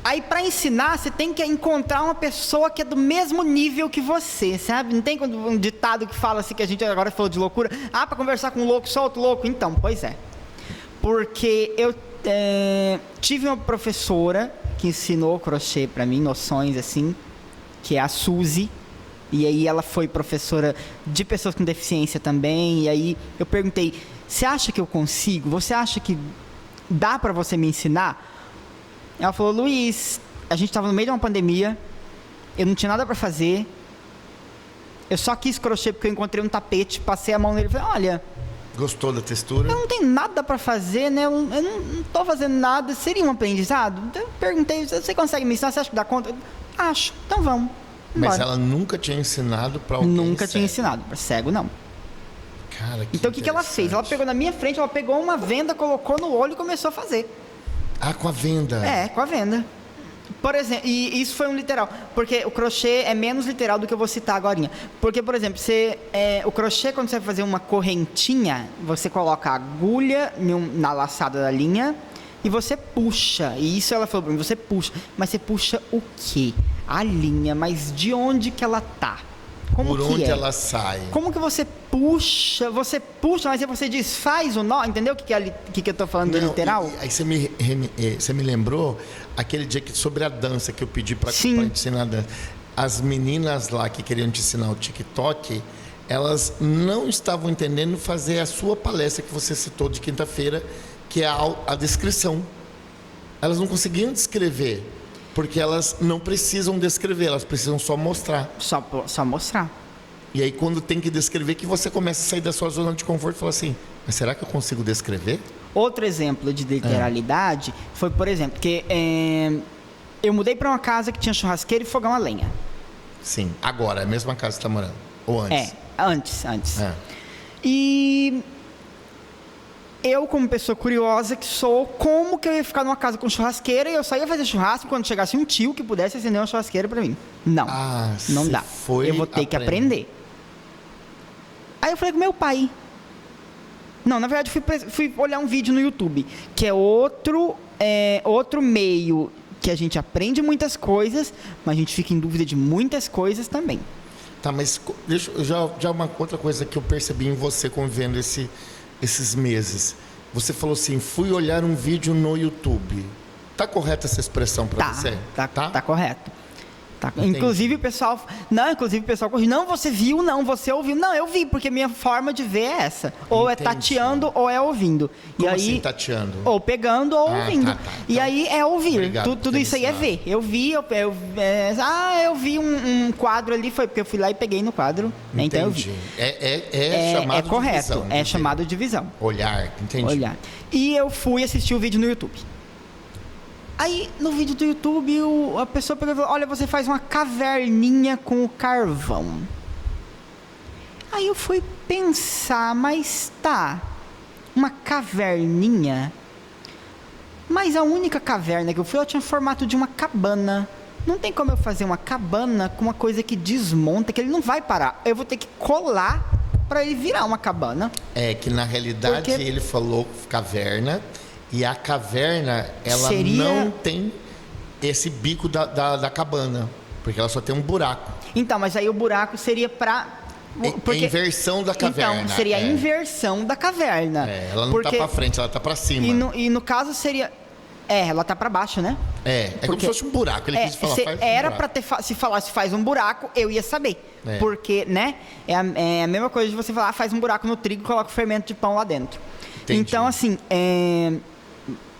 aí para ensinar, você tem que encontrar uma pessoa que é do mesmo nível que você, sabe? Não tem um ditado que fala assim, que a gente agora falou de loucura. Para conversar com um louco, só outro louco. Então, pois é. Porque eu tive uma professora que ensinou crochê para mim, noções assim, que é a Suzy. E aí ela foi professora de pessoas com deficiência também. E aí eu perguntei, você acha que eu consigo? Você acha que dá para você me ensinar? Ela falou, Luiz, a gente estava no meio de uma pandemia, eu não tinha nada para fazer, eu só quis crochê porque eu encontrei um tapete, passei a mão nele e falei, olha... Gostou da textura? Eu não tenho nada para fazer, né? Eu não estou fazendo nada, seria um aprendizado? Então eu perguntei, você consegue me ensinar? Você acha que dá conta? Acho, então vamos. Mas embora. Ela nunca tinha ensinado para alguém Nunca cego. tinha ensinado, para cego não. Cara, que então o que ela fez? Ela pegou na minha frente, ela pegou uma venda, colocou no olho e começou a fazer. Com a venda. Com a venda. Por exemplo, e isso foi um literal, porque o crochê é menos literal do que eu vou citar agora. Porque, por exemplo, o crochê, quando você vai fazer uma correntinha, você coloca a agulha na laçada da linha e você puxa. E isso ela falou para mim, você puxa. Mas você puxa o quê? A linha, mas de onde que ela tá? Como Por onde ela sai? Como que você puxa? Você puxa, mas aí você desfaz o nó, entendeu o que eu tô falando de literal? Aí você me lembrou aquele dia sobre a dança que eu pedi para ensinar a dança. As meninas lá que queriam te ensinar o TikTok, elas não estavam entendendo fazer a sua palestra que você citou de quinta-feira, que é a descrição. Elas não conseguiam descrever. Porque elas não precisam descrever, elas precisam só mostrar. Só mostrar. E aí, quando tem que descrever, que você começa a sair da sua zona de conforto e fala assim, mas será que eu consigo descrever? Outro exemplo de literalidade foi, por exemplo, que eu mudei para uma casa que tinha churrasqueira e fogão a lenha. Sim, agora, é a mesma casa que você está morando? Ou antes? Antes. E... eu, como pessoa curiosa que sou, como que eu ia ficar numa casa com churrasqueira e eu só ia fazer churrasco quando chegasse um tio que pudesse acender uma churrasqueira pra mim? Não, não dá. Eu vou ter que aprender. Aí eu falei com meu pai. Não, na verdade, fui olhar um vídeo no YouTube, que é outro meio que a gente aprende muitas coisas, mas a gente fica em dúvida de muitas coisas também. Tá, mas já uma outra coisa que eu percebi em você convivendo esses meses. Você falou assim, fui olhar um vídeo no YouTube. Tá correta essa expressão para você? Tá correto. Tá. Inclusive o pessoal corrige. Não, você viu, não, você ouviu. Não, eu vi, porque minha forma de ver é essa. Ou é tateando ou é ouvindo. Como e aí, assim tateando? Ou pegando ou ouvindo. E então, aí é ouvir. Obrigado, tudo isso aí é ver. Eu vi, eu vi um quadro ali, foi porque eu fui lá e peguei no quadro. Né? Então eu vi. É chamado correto, de visão. É chamado de visão. Olhar, entendi. Olhar. E eu fui assistir o vídeo no YouTube. Aí, no vídeo do YouTube, a pessoa pegou e falou, olha, você faz uma caverninha com o carvão. Aí eu fui pensar, mas uma caverninha? Mas a única caverna que eu fui, ela tinha formato de uma cabana. não tem como eu fazer uma cabana com uma coisa que desmonta, que ele não vai parar. Eu vou ter que colar para ele virar uma cabana. É que na realidade Porque ele falou caverna, e a caverna, ela seria... não tem esse bico da cabana, porque ela só tem um buraco. Então, mas aí o buraco seria para... É inversão da caverna. Então, seria a inversão da caverna. Ela não tá para frente, ela tá para cima. E no caso seria... ela tá para baixo, né? Como se fosse um buraco. Ele quis falar, faz era um para ter... Se falasse faz um buraco, eu ia saber. Porque, né? É a mesma coisa de você falar, faz um buraco no trigo e coloca o fermento de pão lá dentro. Entendi. Então, assim...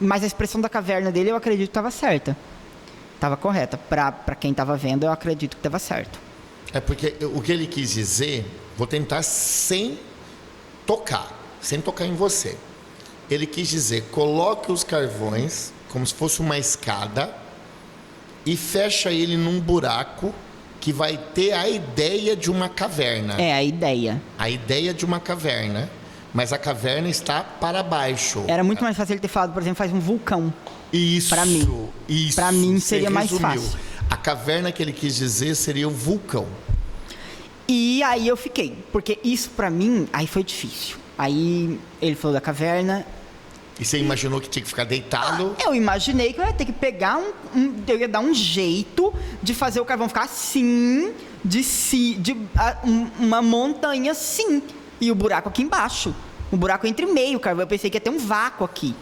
Mas a expressão da caverna dele, eu acredito que estava certa. Estava correta. Para quem estava vendo, eu acredito que estava certo. É porque o que ele quis dizer, vou tentar sem tocar em você. Ele quis dizer, coloque os carvões como se fosse uma escada e fecha ele num buraco que vai ter a ideia de uma caverna. A ideia. A ideia de uma caverna, mas a caverna está para baixo. Era muito mais fácil ele ter falado, por exemplo, faz um vulcão. Isso. Para mim. Isso. Para mim seria mais fácil. A caverna que ele quis dizer seria o vulcão. E aí eu fiquei, porque isso para mim, aí foi difícil. Aí ele falou da caverna. E você imaginou que tinha que ficar deitado? Eu imaginei que eu ia ter que pegar eu ia dar um jeito de fazer o carvão ficar assim, uma montanha assim. E o buraco aqui embaixo. Um buraco entre meio, o carvão. Eu pensei que ia ter um vácuo aqui.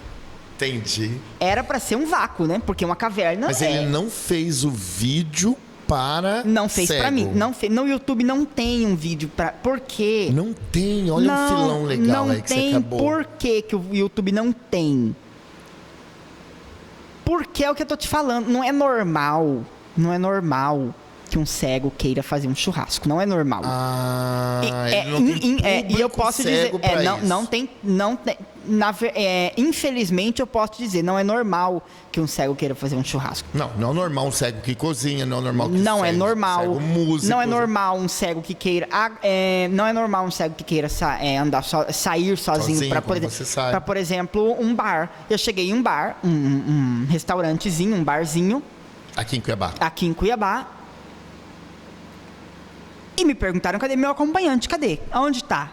Entendi. Era para ser um vácuo, né? Porque uma caverna. Mas ele não fez o vídeo para não fez cego. Para mim, não fez. No YouTube não tem um vídeo para. Por quê? Não tem. Olha um filão legal aí que você acabou. Por que o YouTube não tem? Porque é o que eu tô te falando, não é normal que um cego queira fazer um churrasco, não é normal. E eu posso dizer, infelizmente eu posso te dizer, não é normal que um cego queira fazer um churrasco. Não é normal um cego que cozinha, não é normal que não é normal, cego músico, não é normal um cego que queira, não é normal um cego que queira sair sozinho para por exemplo, um bar. Eu cheguei em um bar, um restaurantezinho, um barzinho aqui em Cuiabá. E me perguntaram, cadê meu acompanhante? Cadê? Aonde tá?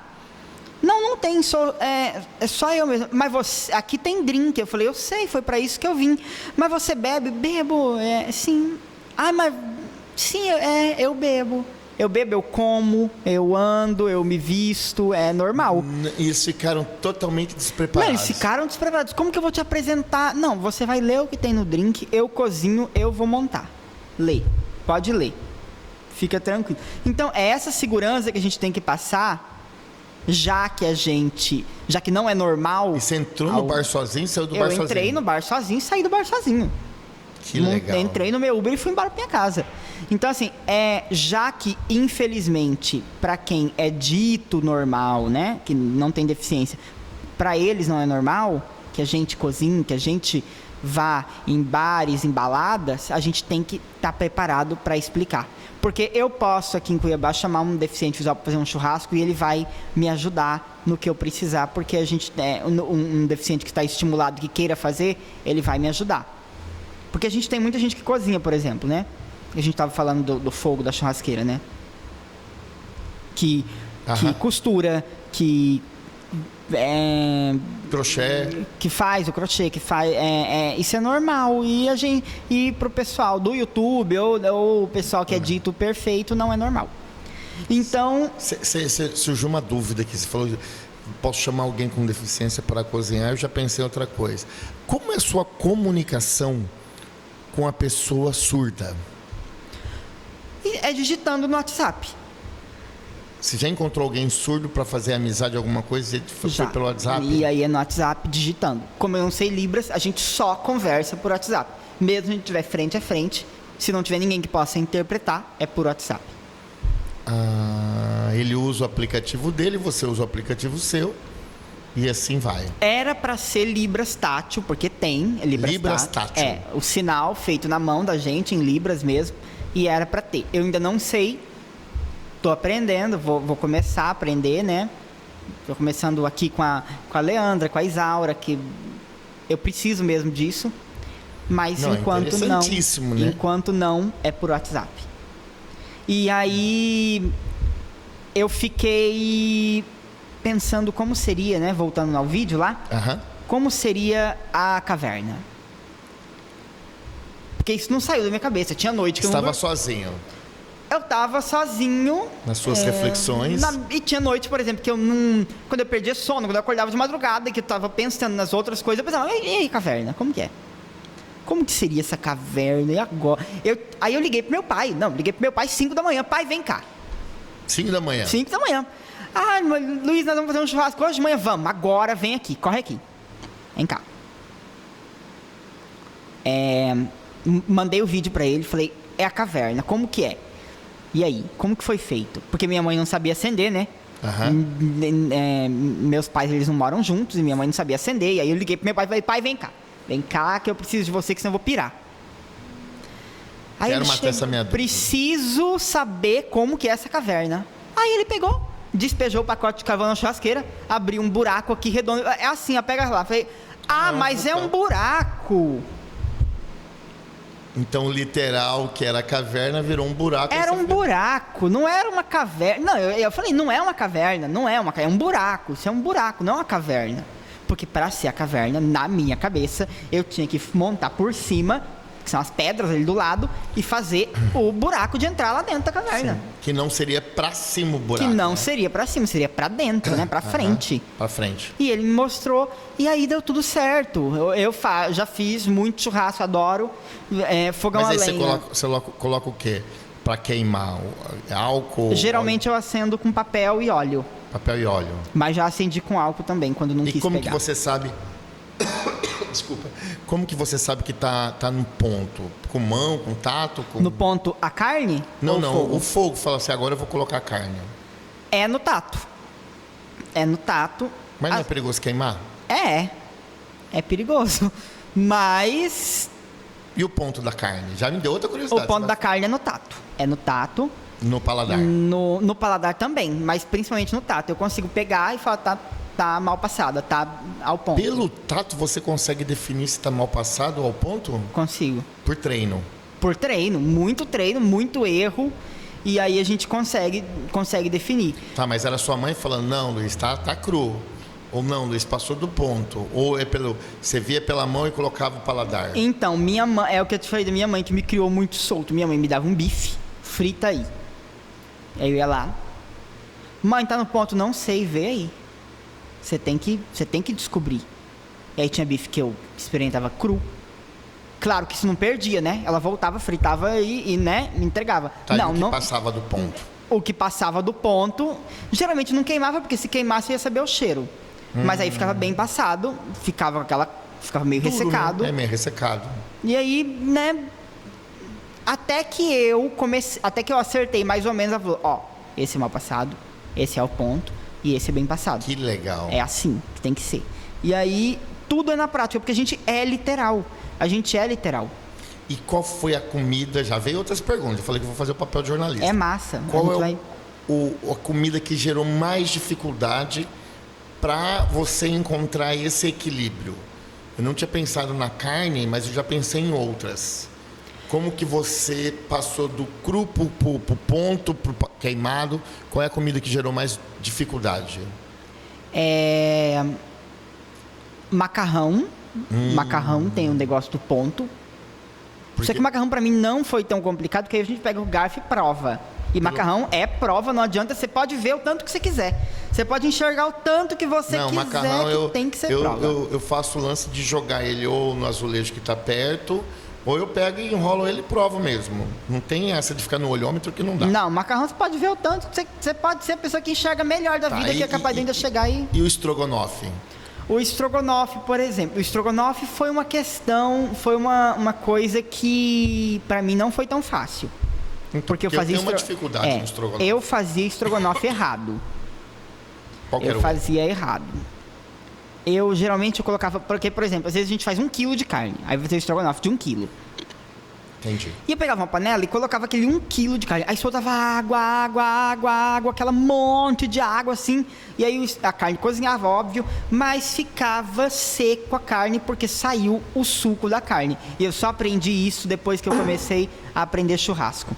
Não tem, é só eu mesmo. Mas você, aqui tem drink. Eu falei, eu sei, foi para isso que eu vim. Mas você bebe? Bebo, sim. Mas sim, eu bebo. Eu bebo, eu como, eu ando, eu me visto, é normal. E eles ficaram totalmente despreparados. Não, eles ficaram despreparados. Como que eu vou te apresentar? Não, você vai ler o que tem no drink, eu cozinho, eu vou montar. Lê, pode ler. Fica tranquilo. Então, é essa segurança que a gente tem que passar, já que não é normal... E você entrou no bar sozinho, saiu do bar sozinho? Eu entrei no bar sozinho e saí do bar sozinho. Que legal. Entrei no meu Uber e fui embora pra minha casa. Então, assim, já que, infelizmente, para quem é dito normal, né, que não tem deficiência, para eles não é normal que a gente cozinhe, que a gente vá em bares, em baladas, a gente tem que estar preparado para explicar. Porque eu posso, aqui em Cuiabá, chamar um deficiente visual para fazer um churrasco e ele vai me ajudar no que eu precisar, porque a gente um deficiente que está estimulado, que queira fazer, ele vai me ajudar. Porque a gente tem muita gente que cozinha, por exemplo, né? A gente estava falando do fogo da churrasqueira, né? Que costura, que... crochê. Que faz o crochê, isso é normal. E pro pessoal do YouTube ou o pessoal que é dito perfeito, não é normal. Então... Surgiu uma dúvida aqui. Você falou, posso chamar alguém com deficiência para cozinhar? Eu já pensei em outra coisa. Como é a sua comunicação com a pessoa surda? É digitando no WhatsApp. Você já encontrou alguém surdo para fazer amizade, alguma coisa, e foi pelo WhatsApp? E aí é no WhatsApp, digitando. Como eu não sei Libras, a gente só conversa por WhatsApp. Mesmo se a gente estiver frente a frente, se não tiver ninguém que possa interpretar, é por WhatsApp. Ele usa o aplicativo dele, você usa o aplicativo seu, e assim vai. Era para ser Libras tátil, porque tem Libras tátil. O sinal feito na mão da gente, em Libras mesmo, e era para ter. Eu ainda não sei... Estou aprendendo, vou começar a aprender, né? Estou começando aqui com a Leandra, com a Isaura, que eu preciso mesmo disso. Mas Não, enquanto né? enquanto não, é por WhatsApp. E aí eu fiquei pensando como seria, né? Voltando ao vídeo lá, como seria a caverna. Porque isso não saiu da minha cabeça. Tinha noite que Estava sozinho. Eu estava sozinho. Nas suas reflexões. E tinha noite, por exemplo, que eu não... Quando eu perdia sono, quando eu acordava de madrugada, que eu estava pensando nas outras coisas, eu pensava, e aí, caverna, como que é? Como que seria essa caverna? E agora? Aí eu liguei pro meu pai. Não, liguei pro meu pai 5 da manhã. Pai, vem cá. 5 da manhã? 5 da manhã. Ah, Luiz, nós vamos fazer um churrasco hoje de manhã. Vamos, agora vem aqui, corre aqui. Vem cá. Mandei o vídeo pra ele, falei, é a caverna, como que é? E aí, como que foi feito? Porque minha mãe não sabia acender, né? Meus pais, eles não moram juntos e minha mãe não sabia acender. E aí eu liguei pro meu pai e falei, pai, vem cá. Vem cá que eu preciso de você, que senão eu vou pirar. Aí Quero matar essa minha dúvida. Preciso saber como que é essa caverna. Aí ele pegou, despejou o pacote de carvão na churrasqueira, abriu um buraco aqui redondo. É assim, ó, pega lá. Falei, mas é um buraco. Então, literal, que era a caverna, virou um buraco. Era um buraco, não era uma caverna. Não, eu falei, não é uma caverna, é um buraco. Isso é um buraco, não é uma caverna. Porque para ser a caverna, na minha cabeça, eu tinha que montar por cima, que são as pedras ali do lado, e fazer o buraco de entrar lá dentro da caverna. Sim. Que não seria para cima o buraco. Que não seria para cima, seria para dentro, né? Para frente. Para frente. E ele me mostrou, e aí deu tudo certo. Eu já fiz muito churrasco, adoro. Fogão a lenha. Mas aí você coloca o quê? Para queimar? Álcool? Geralmente eu acendo com papel e óleo. Papel e óleo. Mas já acendi com álcool também, quando não quis pegar. E como que você sabe... Desculpa. Como que você sabe que tá no ponto? Com mão, com tato? No ponto a carne? Não, fogo? O fogo. Fala assim, agora eu vou colocar a carne. É no tato. Mas não é perigoso queimar? É perigoso. Mas... E o ponto da carne? Já me deu outra curiosidade. O ponto da carne é no tato. É no tato. No paladar? No paladar também, mas principalmente no tato. Eu consigo pegar e falar, tá mal passada, tá ao ponto. Pelo tato você consegue definir se tá mal passado ou ao ponto? Consigo. Por treino? Por treino, muito erro. E aí a gente consegue definir. Tá, mas era sua mãe falando, não, Luiz, tá cru. Ou não, Luiz, passou do ponto. Ou você via pela mão e colocava o paladar. Então, minha mãe, é o que eu te falei da minha mãe, que me criou muito solto. Minha mãe me dava um bife, frita aí. Aí eu ia lá. Mãe, tá no ponto? Não sei, vê aí. Você tem que descobrir. E aí tinha bife que eu experimentava cru. Claro que isso não perdia, né? Ela voltava, fritava e né, me entregava. Tá, não passava do ponto. O que passava do ponto, geralmente não queimava, porque se queimasse ia saber o cheiro. Mas aí ficava bem passado, ficava meio duro, ressecado. Né? É meio ressecado. E aí, né, até que eu acertei mais ou menos, ela falou, ó, esse é mal passado, esse é o ponto e esse é bem passado. Que legal. É assim que tem que ser. E aí, tudo é na prática, porque a gente é literal. E qual foi a comida? Já veio outras perguntas. Eu falei que vou fazer o papel de jornalista. É massa. Qual é a comida que gerou mais dificuldade para você encontrar esse equilíbrio? Eu não tinha pensado na carne, mas eu já pensei em outras. Como que você passou do cru pro ponto, pro queimado? Qual é a comida que gerou mais dificuldade? Macarrão. Macarrão tem um negócio do ponto. Só que o macarrão para mim não foi tão complicado, porque aí a gente pega o garfo e prova. E macarrão é prova, não adianta, você pode ver o tanto que você quiser. Você pode enxergar o tanto que você quiser, macarrão, tem que ser prova. Eu faço o lance de jogar ele ou no azulejo que está perto, ou eu pego e enrolo ele e provo mesmo. Não tem essa de ficar no olhômetro que não dá. Não, macarrão você pode ver o tanto, você pode ser a pessoa que enxerga melhor da vida, que é capaz de ainda chegar aí. E o estrogonofe? O estrogonofe, por exemplo, o estrogonofe foi uma questão, foi uma coisa que para mim não foi tão fácil. Porque eu fazia uma dificuldade no estrogonofe. Eu fazia estrogonofe errado. Qual que era? Eu fazia errado. Geralmente eu colocava, porque, por exemplo, às vezes a gente faz 1 quilo de carne, aí vai ter estrogonofe de 1 quilo. Entendi. E eu pegava uma panela e colocava aquele 1 quilo de carne. Aí soltava água, aquela monte de água assim. E aí a carne cozinhava, óbvio, mas ficava seco a carne porque saiu o suco da carne. E eu só aprendi isso depois que eu comecei a aprender churrasco.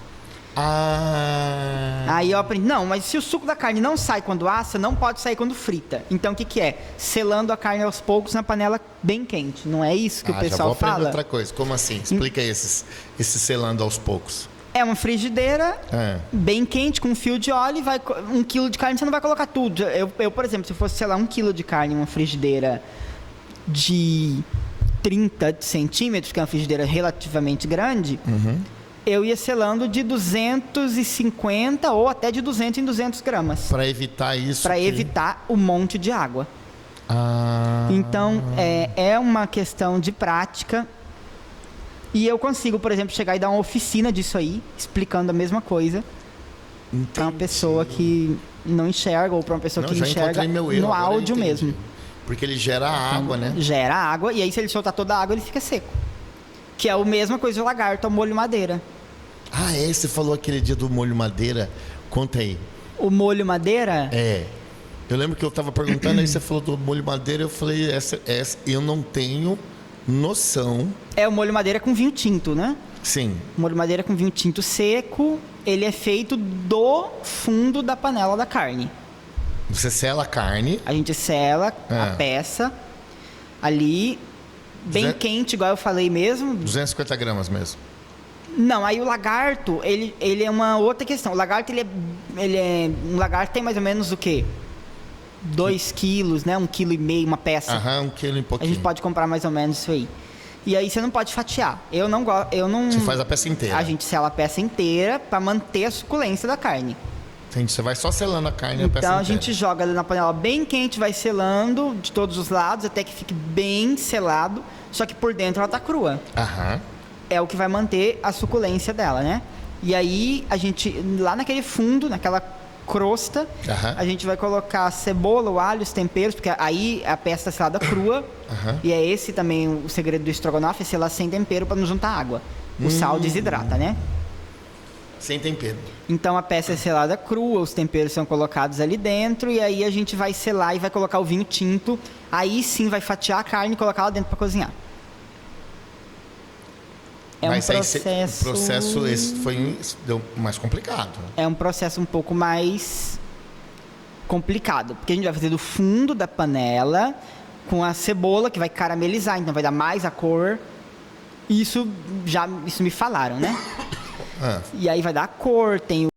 Aí eu aprendi, não, mas se o suco da carne não sai quando assa, não pode sair quando frita. Então o que é? Selando a carne aos poucos na panela bem quente. Não é isso que o pessoal já vou aprender fala? outra coisa. Como assim? Explica aí esse selando aos poucos. É uma frigideira bem quente, com um fio de óleo, e vai 1 quilo de carne, você não vai colocar tudo. Eu, por exemplo, se fosse, sei lá, 1 quilo de carne em uma frigideira de 30 centímetros, que é uma frigideira relativamente grande, eu ia selando de 250 ou até de 200 em 200 gramas. Para evitar isso. Para evitar o monte de água. Então, é uma questão de prática. E eu consigo, por exemplo, chegar e dar uma oficina disso aí, explicando a mesma coisa. Para uma pessoa que não enxerga ou para uma pessoa que enxerga no áudio mesmo. Porque ele gera água, né? Gera água, e aí se ele soltar toda a água, ele fica seco. Que é a mesma coisa do lagarto, ao molho madeira. Você falou aquele dia do molho madeira. Conta aí. O molho madeira? Eu lembro que eu estava perguntando, aí você falou do molho madeira, eu falei, eu não tenho noção. É o molho madeira com vinho tinto, né? Sim. O molho madeira com vinho tinto seco, ele é feito do fundo da panela da carne. Você sela a carne. A gente sela a peça ali, bem quente, igual eu falei mesmo. 250 gramas mesmo. Não, aí o lagarto, ele é uma outra questão. O lagarto, um lagarto tem mais ou menos o quê? 2 quilos, né? 1,5 quilo, uma peça. 1 quilo e pouquinho. A gente pode comprar mais ou menos isso aí. E aí você não pode fatiar. Eu não gosto. Você faz a peça inteira. A gente sela a peça inteira para manter a suculência da carne. Entendi. Você vai só selando a carne e a peça inteira. Então a gente joga ela na panela bem quente, vai selando de todos os lados até que fique bem selado. Só que por dentro ela tá crua. É o que vai manter a suculência dela, né? E aí a gente, lá naquele fundo, naquela crosta, a gente vai colocar a cebola, o alho, os temperos, porque aí a peça está selada crua. E é esse também o segredo do estrogonofe, é selar sem tempero para não juntar água. O sal desidrata, né? Sem tempero. Então a peça é selada crua, os temperos são colocados ali dentro, e aí a gente vai selar e vai colocar o vinho tinto. Aí sim vai fatiar a carne e colocar lá dentro para cozinhar. Mas o processo esse deu mais complicado. É um processo um pouco mais complicado, porque a gente vai fazer do fundo da panela com a cebola, que vai caramelizar, então vai dar mais a cor. Isso me falaram, né? E aí vai dar a cor, tem